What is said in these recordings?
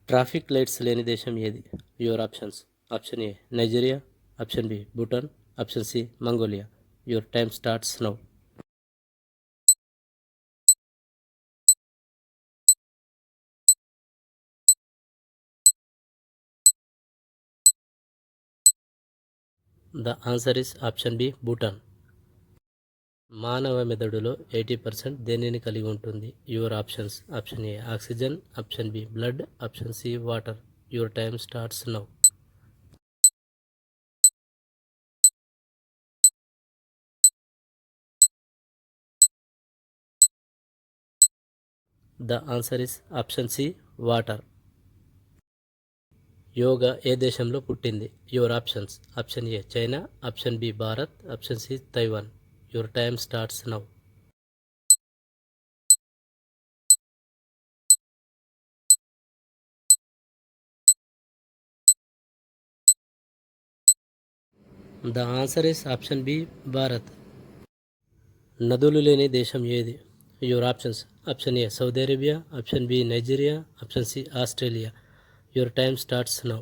Traffic lights లేని దేశం ఏది? Your options. Option A Nigeria, option B Bhutan, option C Mongolia. Your time starts now. The answer is option B Bhutan. మానవ మెదడులో 80% దేనిని కలిగి ఉంటుంది? Your options. Option A oxygen, option B blood, option C water. Your time starts now. The answer is option C water. Yoga ఏ దేశంలో పుట్టింది? Your options. Option A China, option B Bharat, option C Taiwan. Your time starts now. The answer is option B Bharat. నదులు లేని దేశం ఏది? Your options. Option A Saudi Arabia, option B Nigeria, option C Australia. Your time starts now.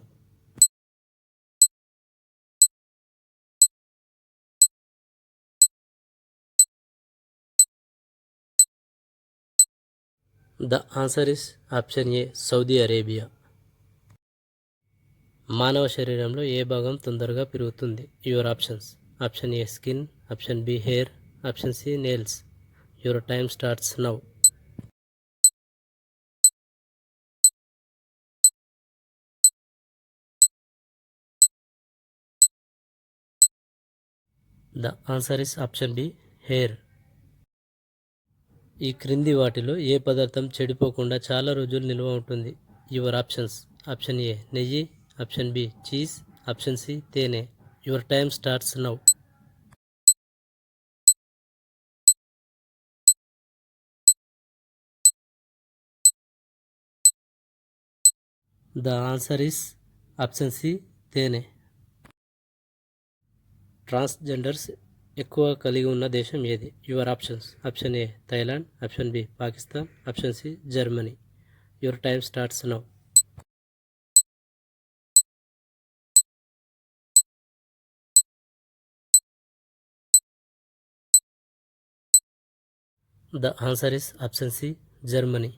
The answer is option A Saudi Arabia. మానవ శరీరంలో ఏ భాగం తొందరగా పెరుగుతుంది? Your options. Option A skin, option B hair, option C nails. Your time starts now. The answer is option B hair. ఈ క్రింది వాటిలో ఏ పదార్థం చెడిపోకుండా చాలా రోజులు నిల్వ ఉంటుంది? Your options. ఆప్షన్ ఏ నెయ్యి, option B cheese, option C తేనె. Your time starts now. The answer is option C తేనె. ట్రాన్స్జెండర్స్ ఎక్కువ కలిగి ఉన్న దేశం ఏది? Your options. Option A Thailand, option B Pakistan, option C Germany. Your time starts now. The answer is option C Germany.